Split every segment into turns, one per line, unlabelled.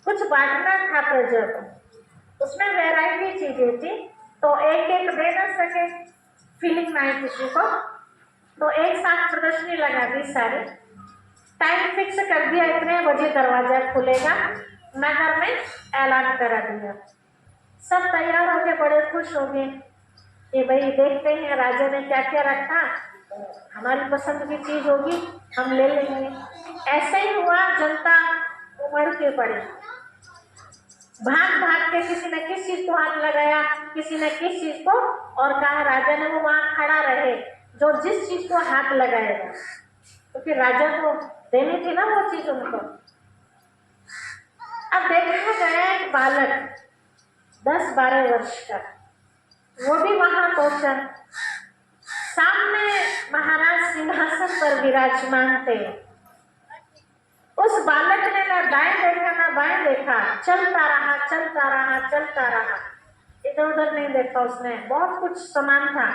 कुछ बांटना था प्रजा को। उसमें वैरायटी चीजें थी, तो एक एक दे न सके, फीलिंग नहीं किसी को, तो एक साथ प्रदर्शनी लगा दी सारी। टाइम फिक्स कर दिया, इतने बजे दरवाजा खुलेगा, नगर में ऐलान करा दिया। सब तैयार हो गए, बड़े खुश हो गए कि भाई देखते हैं राजा ने क्या क्या रखा, हमारी पसंद की चीज होगी हम ले लेंगे। ऐसे ही हुआ, जनता उमड़ के पड़ी, भाग भाग के किसी ने किस चीज को हाथ लगाया, किसी ने किस चीज को, और कहा राजा ने वो वहां खड़ा रहे जो जिस चीज को हाथ लगाएगा, क्योंकि राजा को देनी थी ना वो चीज उनको। अब देखा गया एक बालक 10-12 वर्ष का, वो भी वहां पहुंचा। सामने महाराज सिंहासन पर विराजमान थे। उस बालक ने ना दाएं देखा ना बाएं देखा, चलता रहा चलता रहा चलता रहा, इधर उधर नहीं देखा उसने। बहुत कुछ सामान था,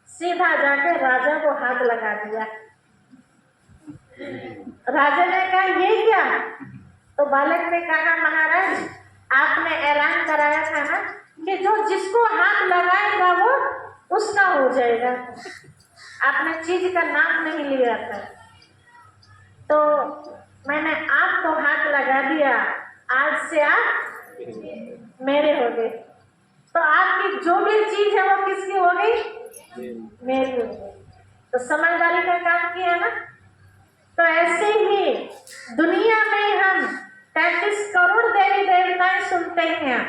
सीधा जाके राजा को हाथ लगा दिया। राजा ने कहा ये क्या? तो बालक ने कहा महाराज आपने ऐलान कराया था ना कि जो जिसको हाथ लगाएगा वो उसका हो जाएगा, आपने चीज का नाम नहीं लिया था, तो मैंने आपको हाथ लगा दिया, आज से आप मेरे हो गए। तो आपकी जो भी चीज है वो किसकी हो गई? मेरी हो गई। तो समझदारी का काम किया ना। तो ऐसे ही दुनिया में हम 33 करोड़ देवी देवताएं सुनते हैं,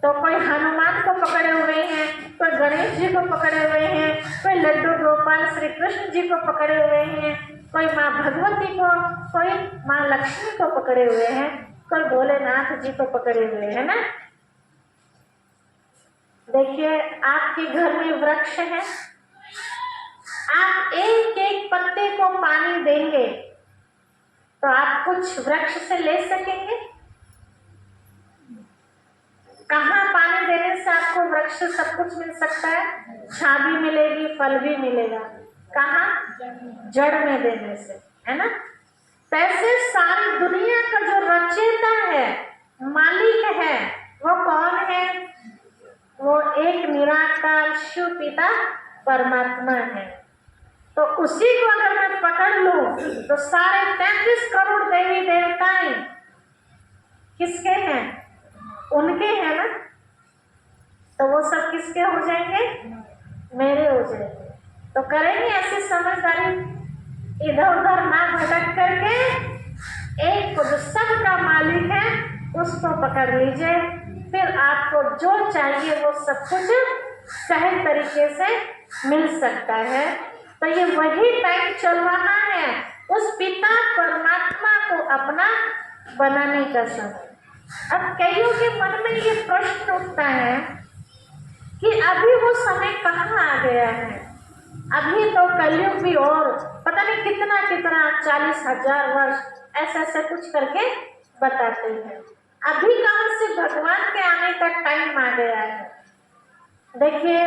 तो कोई हनुमान को पकड़े हुए हैं, कोई गणेश जी को पकड़े हुए हैं, कोई लड्डू गोपाल श्री कृष्ण जी को पकड़े हुए हैं, कोई माँ भगवती को, कोई माँ लक्ष्मी को पकड़े हुए हैं, कोई भोलेनाथ जी को पकड़े हुए हैं ना। देखिए आपके घर में वृक्ष है, आप एक एक पत्ते को पानी देंगे तो आप कुछ वृक्ष से ले सकेंगे? कहाँ पानी देने से आपको वृक्ष से सब कुछ मिल सकता है? छां भी मिलेगी, फल भी मिलेगा। कहाँ? जड़ में देने से, है ना। ऐसे सारी दुनिया का जो रचयिता है, मालिक है, वो कौन है? वो एक निराकार शिव पिता परमात्मा है। तो उसी को अगर मैं पकड़ लूं तो सारे 33 करोड़ देवी देवताएं किसके हैं? उनके हैं ना। तो वो सब किसके हो जाएंगे? मेरे हो जाएंगे। तो करेंगे ऐसी समझदारी, इधर उधर ना भटक करके एक को जो सबका मालिक है उसको पकड़ लीजिए, फिर आपको जो चाहिए वो सब कुछ सही तरीके से मिल सकता है। तो ये वही टाइम चल रहा है उस पिता परमात्मा को अपना बनाने का समय। अब कईयों के मन में ये प्रश्न उठता है कि अभी वो समय कहाँ आ गया है? अभी तो कलयुग भी और पता नहीं कितना कितना 40,000 वर्ष ऐसा ऐसा कुछ करके बताते हैं। अभी कहाँ से भगवान के आने का टाइम आ गया है? देखिए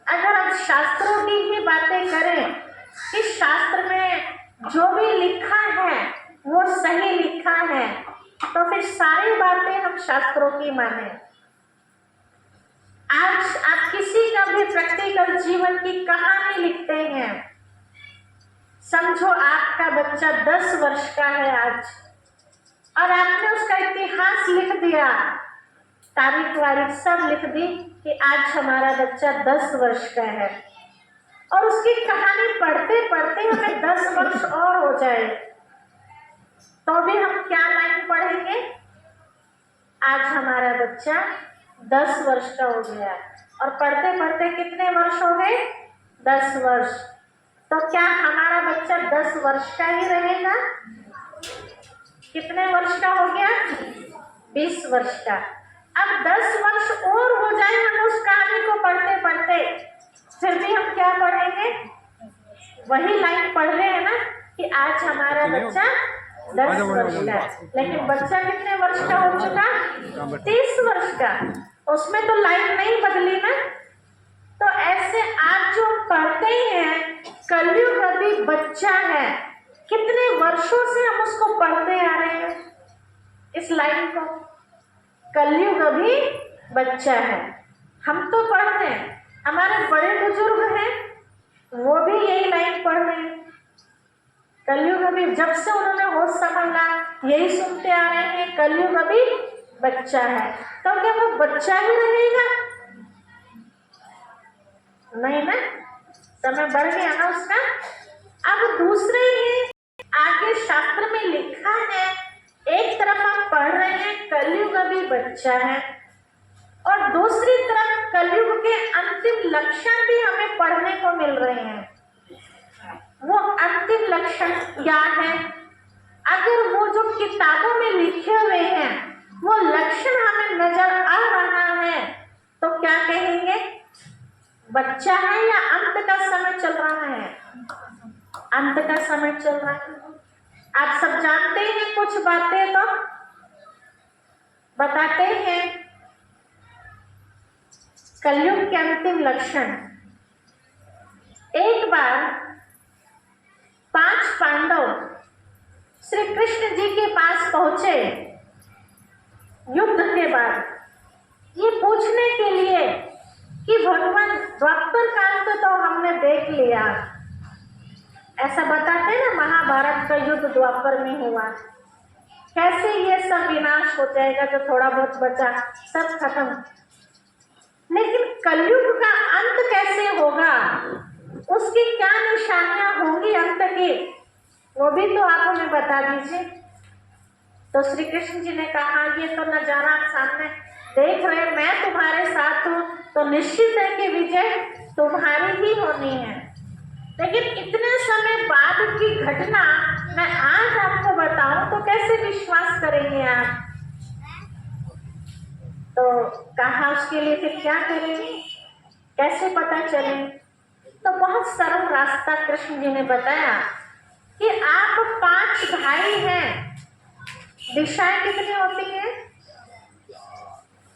अगर हम शास्त्रों की ही बातें करें कि शास्त्र में जो भी लिखा है वो सही लिखा है, तो फिर सारी बातें हम शास्त्रों की माने। आज आप किसी का भी प्रैक्टिकल जीवन की कहानी लिखते हैं, समझो आपका बच्चा 10 वर्ष का है आज, और आपने उसका इतिहास लिख दिया, तारीख वारीख सब लिख दी कि आज हमारा बच्चा 10 वर्ष का है, और उसकी कहानी पढ़ते पढ़ते हमें 10 वर्ष और हो जाए, तो भी हम क्या लाइन पढ़ेंगे? आज हमारा बच्चा 10 वर्ष का हो गया, और पढ़ते पढ़ते कितने वर्ष हो गए? 10 वर्ष। तो क्या हमारा बच्चा 10 वर्ष का ही रहेगा? कितने वर्ष का हो गया? 20 वर्ष का। अब 10 वर्ष और हो जाए हम उस कहानी को पढ़ते पढ़ते, फिर भी हम क्या पढ़ेंगे? वही लाइन पढ़ रहे हैं ना कि आज हमारा बच्चा 10 वर्ष का, लेकिन बच्चा कितने वर्ष का हो चुका? 30 वर्ष का। उसमें तो लाइन नहीं बदली ना। तो ऐसे आज जो पढ़ते हैं, कलयुग अभी बच्चा है, कितने वर्षों से हम उसको पढ़ते आ रहे हैं। लाइन को, कलयुग अभी बच्चा है। हम तो पढ़ रहे हैं, हमारे बड़े बुजुर्ग हैं वो भी यही लाइन पढ़ रहे हैं। कलयुग अभी, जब से उन्होंने होश संभाला यही सुनते आ रहे हैं, कलयुग अभी बच्चा है। तो क्या वो बच्चा ही रहेगा? नहीं ना, समय बढ़ गया ना उसका। अब दूसरे ही आगे शास्त्र में लिखा है, एक तरफ हम पढ़ रहे हैं कलयुग अभी बच्चा है, और दूसरी तरफ कलयुग के अंतिम लक्षण भी हमें पढ़ने को मिल रहे हैं। वो अंतिम लक्षण क्या है? अगर वो जो किताबों में लिखे हुए हैं वो लक्षण हमें नजर आ रहा है तो क्या कहेंगे? बच्चा है या अंत का समय चल रहा है? अंत का समय चल रहा है। आप सब जानते हैं, कुछ बातें तो बताते हैं। कलयुग के अंतिम लक्षण, एक बार 5 पांडव श्री कृष्ण जी के पास पहुंचे युद्ध के बाद, ये पूछने के लिए कि भगवान द्वापर काल तो हमने देख लिया, ऐसा बताते ना महाभारत का युद्ध द्वापर में हुआ, कैसे ये सब विनाश हो जाएगा, जो थोड़ा बहुत बचा सब खत्म, लेकिन कलयुग का अंत कैसे होगा, उसकी क्या निशानियां होंगी अंत की, वो भी तो आप हमें बता दीजिए। तो श्री कृष्ण जी ने कहा, ये तो नजारा आप सामने देख रहे, मैं तुम्हारे साथ हूँ तो निश्चित है कि विजय तुम्हारी ही होनी है, लेकिन इतने समय बाद की घटना मैं आज आपको बताऊं तो कैसे विश्वास करेंगे आप? तो कहा उसके लिए फिर क्या करेंगे, कैसे पता चले? तो बहुत सरल रास्ता कृष्ण जी ने बताया कि आप 5 भाई हैं, दिशाएं कितनी होती हैं?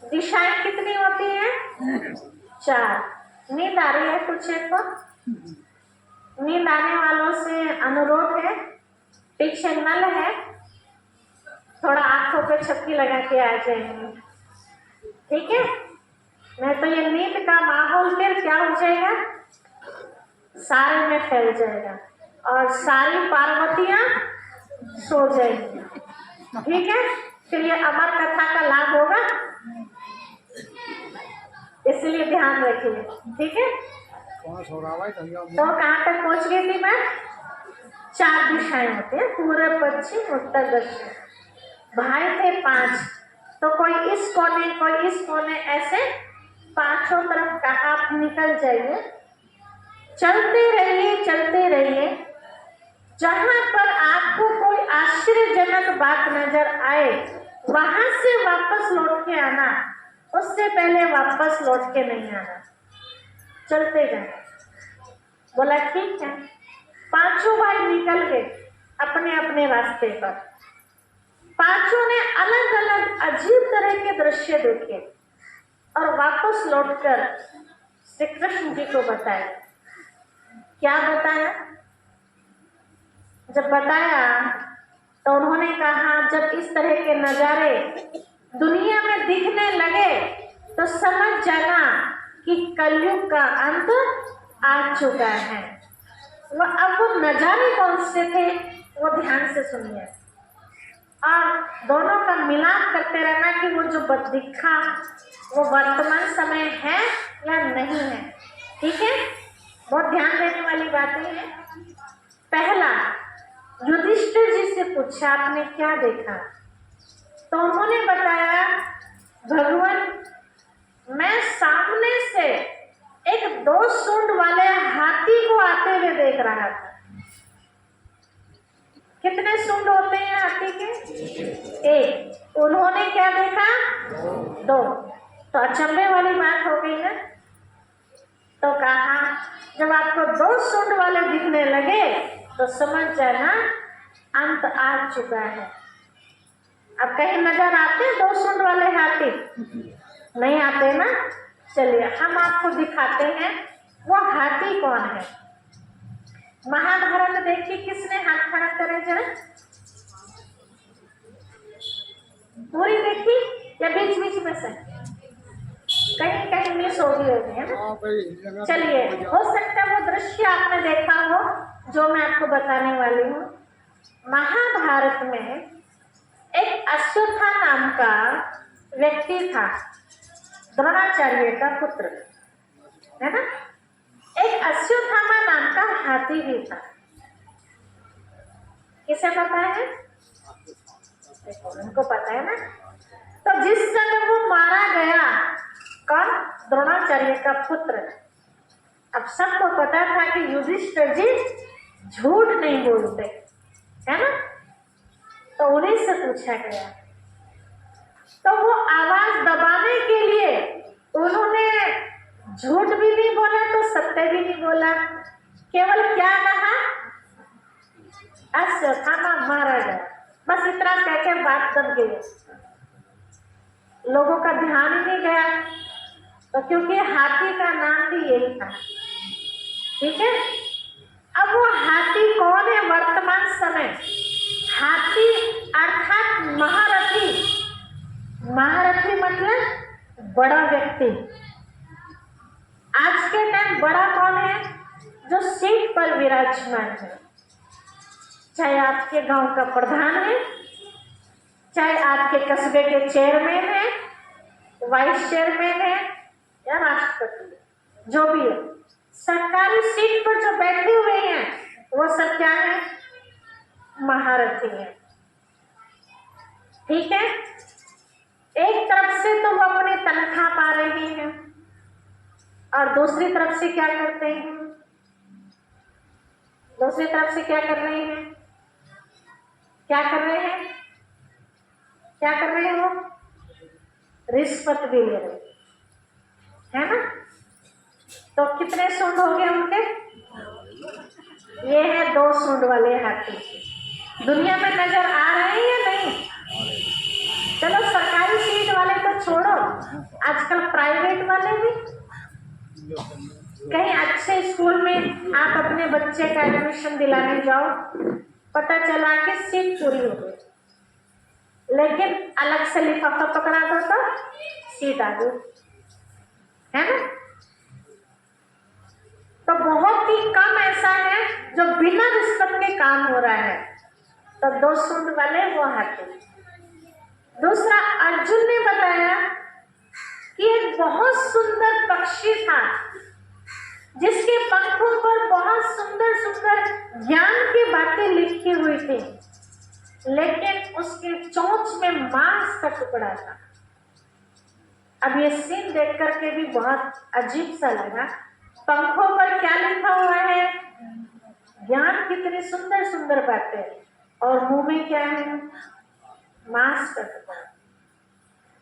दिशाएं कितनी होती हैं? 4। नींद आ रही है कुछ को? नींद आने वालों से अनुरोध है, पीछे नल है, थोड़ा आंखों पे छपकी लगा के आ जाएंगे, ठीक है? नहीं तो ये नींद का माहौल फिर क्या हो जाएगा, सारे में फैल जाएगा और सारी पार्वतियां सो जाएंगी, ठीक है? फिर ये अमर कथा का लाभ होगा, इसलिए ध्यान रखिए, ठीक है? तो कहाँ तक पहुंच गई थी मैं? 4 दिशाएं होती है, पूर्व पश्चिम उत्तर दक्षिण। भाई थे 5, तो कोई इस कोने कोई इस कोने, ऐसे 5 तरफ कहा आप निकल जाइए, चलते रहिए, जहां पर आपको कोई आश्चर्यजनक बात नजर आए वहां से वापस लौट के आना, उससे पहले वापस लौट के नहीं आना, चलते जाए। बोला ठीक है। 5 भाई निकल गए अपने अपने रास्ते पर। 5 ने अलग अलग अजीब तरह के दृश्य देखे और वापस लौटकर श्री कृष्ण जी को बताया। क्या बताया? जब बताया तो उन्होंने कहा, जब इस तरह के नजारे दुनिया में दिखने लगे तो समझ जाना कि कलयुग का अंत आ चुका है। अब वो नजारे कौन से थे वो ध्यान से सुनिए और दोनों का मिलाप करते रहना कि वो जो दिखा वो वर्तमान समय है या नहीं है, ठीक है? बहुत ध्यान देने वाली बातें हैं। पहला, युधिष्ठिर जी से पूछा आपने क्या देखा? तो उन्होंने बताया, भगवान मैं सामने से एक 2 सूंड वाले हाथी को आते हुए देख रहा था। कितने सूंड होते हैं हाथी के? 1। उन्होंने क्या देखा? 2। तो अचंभे वाली बात हो गई ना। तो कहा, जब आपको 2 सूंड वाले दिखने लगे तो समझ जाना अंत आ चुका है। अब कहीं नजर आते 2 सूंड वाले हाथी? नहीं आते ना। चलिए हम आपको दिखाते हैं वो हाथी कौन है। महाभारत देखिए, किसने हाथ खड़ा करे जरा? वो या बीच बीच में से कहीं कहीं मिस हो गई होगी, है ना। चलिए, हो सकता है वो दृश्य आपने देखा हो जो मैं आपको बताने वाली हूँ। महाभारत में एक अश्वत्था नाम का व्यक्ति था, द्रोणाचार्य का पुत्र, है ना। एक अश्वत्थामा नाम का हाथी भी था। किसे पता है? उनको पता है ना। तो जिस समय वो मारा गया, कौन? द्रोणाचार्य का पुत्र। अब सबको पता था कि युधिष्ठिर जी झूठ नहीं बोलते, है ना। तो उन्हीं से पूछा गया, तो वो आवाज दबाने के लिए उन्होंने झूठ भी नहीं बोला तो सत्य भी नहीं बोला, केवल क्या कहा? अश्वत्थामा मारा गया, बस इतना कहकर बात दब गई। लोगों का ध्यान ही नहीं गया, तो क्योंकि हाथी का नाम भी यही था, ठीक है। अब वो हाथी कौन है वर्तमान समय? हाथी अर्थात महारथी। महारथी मतलब बड़ा व्यक्ति। आज के टाइम बड़ा कौन है? जो सीट पर विराजमान है, चाहे आपके गांव का प्रधान है, चाहे आपके कस्बे के चेयरमैन है, वाइस चेयरमैन है या राष्ट्रपति, जो भी है, सरकारी सीट पर जो बैठे हुए हैं वो सब क्या है? महारथी है, ठीक है। एक तरफ से तो वो अपनी तनख्वाह पा रहे हैं और दूसरी तरफ से क्या करते हैं? दूसरी तरफ से क्या कर रहे हैं? क्या कर रहे हैं? क्या कर रहे हैं? वो रिश्वत भी ले रहे, है ना। तो कितने सूंड हो गए उनके? ये है 2 सूंड वाले हाथी। दुनिया में नजर आ रहे हैं या नहीं? चलो सरकारी सीट वाले तो छोड़ो, आजकल प्राइवेट वाले भी। कहीं अच्छे स्कूल में आप अपने बच्चे का एडमिशन दिलाने जाओ, पता चला कि सीट पूरी हो गई, लेकिन अलग से लिफाफा पकड़ा दो तो सीट आ गई, है ना। तो बहुत ही कम ऐसा है जो बिना रिश्वत के काम हो रहा है। तो 2 सूंड वाले वो हाथी। दूसरा, अर्जुन ने बताया कि एक बहुत सुंदर पक्षी था जिसके पंखों पर बहुत सुंदर सुंदर ज्ञान की बातें लिखी हुई थी, लेकिन उसके चोंच में मांस का टुकड़ा था। अब ये सीन देख करके भी बहुत अजीब सा लगा। पंखों पर क्या लिखा हुआ है? ज्ञान, कितनी सुंदर सुंदर बातें, और मुंह में क्या है? मांस का टुकड़ा।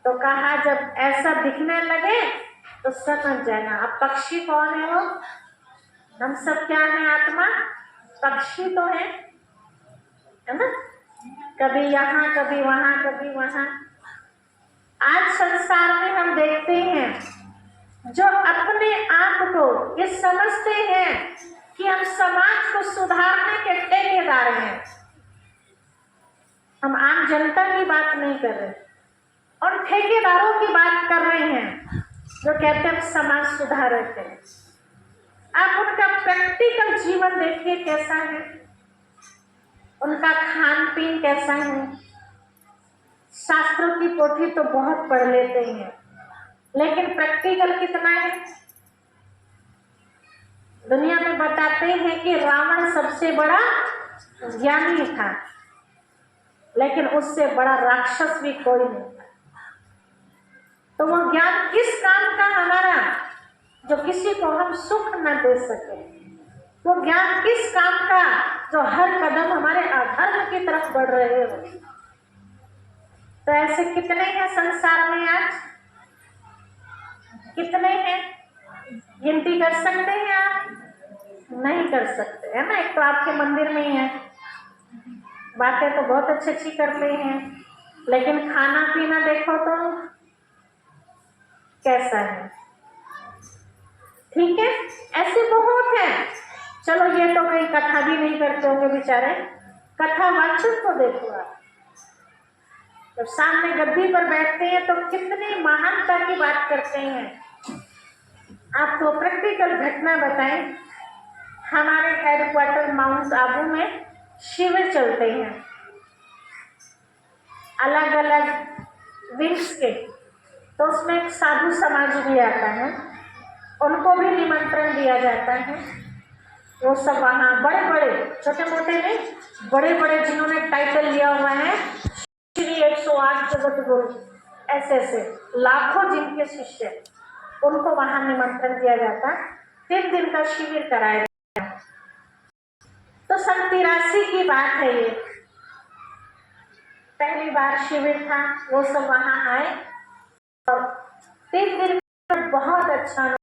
तो कहा जब ऐसा दिखने लगे तो समझ जाना। अब पक्षी कौन है? वो हम सब क्या है? आत्मा। पक्षी तो है ना, कभी यहाँ कभी वहां कभी वहां। आज संसार में हम देखते हैं जो अपने आप को ये समझते हैं कि हम समाज को सुधारने के ठेकेदार हैं। हम आम जनता की बात नहीं कर रहे, और ठेकेदारों की बात कर रहे हैं जो कहते हैं समाज सुधारक है। आप उनका प्रैक्टिकल जीवन देखिए कैसा है, उनका खान पीन कैसा है। शास्त्रों की पोथी तो बहुत पढ़ लेते हैं, लेकिन प्रैक्टिकल कितना है? दुनिया में बताते हैं कि रावण सबसे बड़ा ज्ञानी था, लेकिन उससे बड़ा राक्षस भी कोई नहीं था। तो वो ज्ञान किस काम का हमारा, जो किसी को हम सुख न दे सके? वो ज्ञान किस काम का जो हर कदम हमारे अधर्म की तरफ बढ़ रहे हो? तो ऐसे कितने हैं संसार में आज? कितने हैं? गिनती कर सकते हैं आप? नहीं कर सकते, है ना। एक तो आपके मंदिर में ही है, बातें तो बहुत अच्छी अच्छी करते हैं, लेकिन खाना पीना देखो तो कैसा है, ठीक है। ऐसे बहुत है। चलो ये तो कहीं कथा भी नहीं करते होंगे बेचारे, कथा वाचक को देखो आप, जब सामने गद्दी पर बैठते हैं तो कितनी महानता की बात करते हैं। आपको प्रैक्टिकल घटना बताएं, हमारे हेडक्वार्टर माउंट आबू में शिविर चलते हैं अलग अलग विंग्स के, तो उसमें एक साधु समाज भी आता है, उनको भी निमंत्रण दिया जाता है। वो सब वहाँ बड़े बड़े, छोटे मोटे नहीं, बड़े बड़े जिन्होंने टाइटल लिया हुआ है श्री 108 जगत गुरु, ऐसे ऐसे लाखों जिनके शिष्य, उनको वहाँ निमंत्रण दिया जाता। 3 दिन का शिविर कराया गया। तो सन 83 की बात है ये, पहली बार शिविर था, वो सब वहाँ आए और 3 दिन बहुत अच्छा